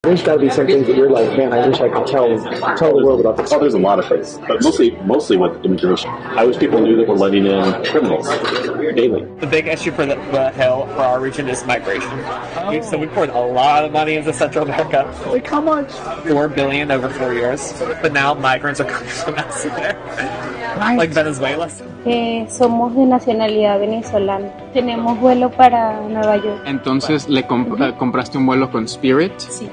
There's got to be some things that you're like, man, I wish I could tell the world about this. Oh, there's a lot of things, but mostly with immigration. I wish people knew that we're letting in criminals daily. The big issue for the Hill, for our region, is migration. So we poured a lot of money into Central America. Like how much? $4 billion over 4 years. But now migrants are coming from elsewhere, Right. like Venezuela. Somos de nacionalidad venezolana. Tenemos vuelo para Nueva York. Entonces, ¿le compraste un vuelo con Spirit? Sí,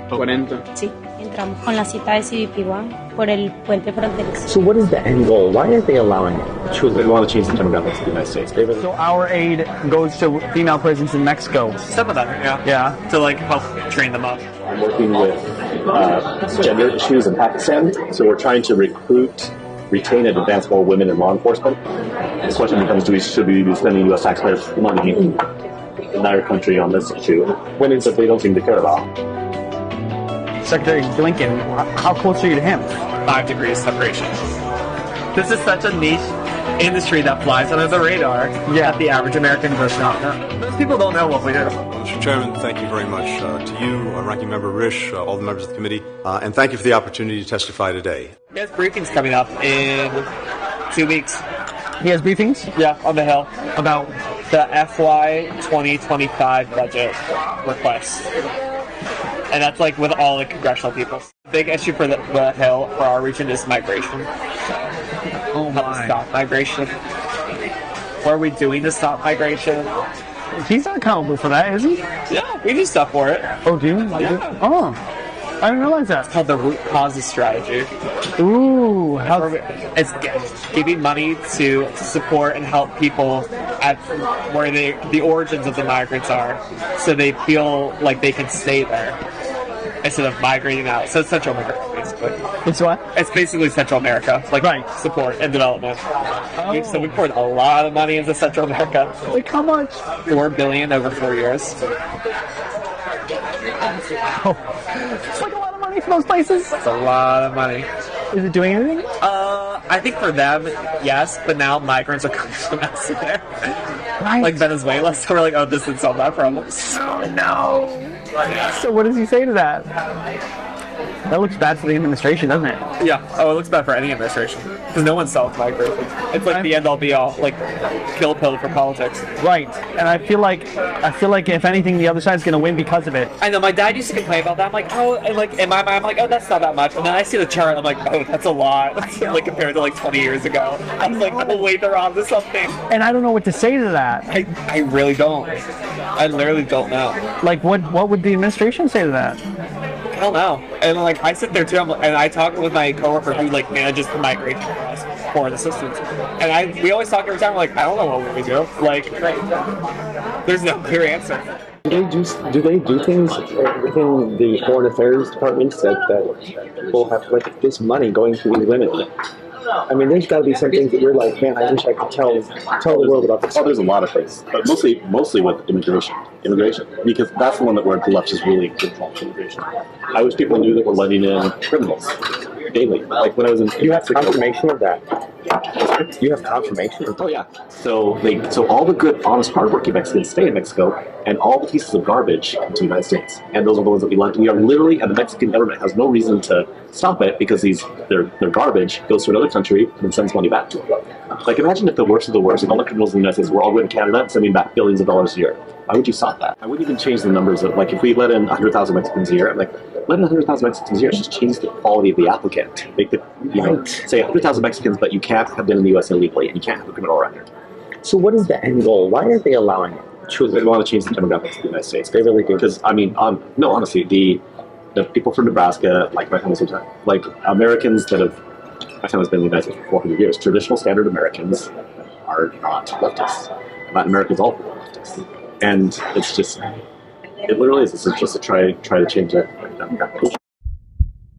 40. sí. Entramos con la cita de CBP One por el puente fronterizo. So what is the end goal? Why are they allowing it? They want to change the demographics of the United States. So our aid goes to female prisons in Mexico. Some of them, yeah. Yeah. To like help train them up. I'm working with gender issues in Pakistan, so we're trying to recruit, retain, and advance more women in law enforcement. The question becomes, should we be spending U.S. taxpayers' money in our country on this issue, when it's that they don't seem to care about? Secretary Blinken, how close are you to him? 5 degrees separation. This is such a niche industry that flies under the radar that the average American does not know. Most people don't know what we do. Mr. Chairman, thank you very much to you, Ranking Member Risch, all the members of the committee, and thank you for the opportunity to testify today. He has briefings coming up in 2 weeks. He has briefings? Yeah, on the Hill. About? The FY 2025 budget request. And that's like with all the congressional people. The big issue for the Hill, for our region, is migration. Oh Help my. stop migration. What are we doing to stop migration? He's not accountable for that, is he? Yeah, we do stuff for it. Oh, do you? Yeah. Oh, I didn't realize that. It's called the root causes strategy. Ooh, how? It's giving money to support and help people at where the origins of the migrants are, so they feel like they can stay there instead of migrating out. So it's Central America, basically. It's what? It's basically Central America, like Right. support and development. Oh. So we poured a lot of money into Central America. Like how much? $4 billion over 4 years. Oh, it's like a lot of money for those places. It's a lot of money. Is it doing anything? I think for them, yes, but now migrants are coming from elsewhere, Right. like Venezuela. So we're like, oh, this didn't solve that problem. Oh no. So what does he say to that? That looks bad for the administration, doesn't it? Yeah. Oh, it looks bad for any administration because no one solves migration. It's like the end all be all, like kill pill for politics. Right. And I feel like if anything, the other side's gonna win because of it. I know my dad used to complain about that. I'm like, oh, and like in my mind, I'm like, oh, that's not that much. And then I see the chart, I'm like, oh, that's a lot. Like compared to like 20 years ago. I was like, oh wait, they're on to something. And I don't know what to say to that. I really don't. I literally don't know. Like, what would the administration say to that? I don't know. And like I sit there too, and I talk with my coworker who like manages the migration for us, foreign assistance, and we always talk every time. We're like, I don't know what we do. Like, there's no clear answer. Do they do things within the foreign affairs departments that will have like this money going to these women? I mean, there's got to be some things that you're like, man, I wish I could tell the world about this. Oh, there's a lot of things, but mostly with immigration, because that's the one that where the left is really good for immigration. I wish people knew that we're letting in criminals daily. Like when I was in, You have confirmation of that. You have confirmation. Oh yeah. So all the good, honest, hardworking Mexicans stay in Mexico, and all the pieces of garbage come to the United States, and those are the ones that we let. We are literally, and the Mexican government has no reason to stop it because their garbage goes to another country and then sends money back to them. Like imagine if the worst of the worst, if all the criminals in the United States were all going to Canada and sending back billions of dollars a year. Why would you stop that? I wouldn't even change the numbers of like if we let in 100,000 Mexicans a year, I'm like, let in 100,000 Mexicans a year, just change the quality of the applicant. Make the say 100,000 Mexicans, but you can't have been in the U.S. illegally and you can't have a criminal record. So what is the end goal? Why are they allowing it? They want to change the demographics of the United States. They really do. Because I mean, no, honestly, the people from Nebraska, like my family's like Americans that have, my family's been in the United States for 400 years. Traditional standard Americans are not leftists. Latin Americans all leftists, and it's just, it literally is. This is just to try to change that demographic.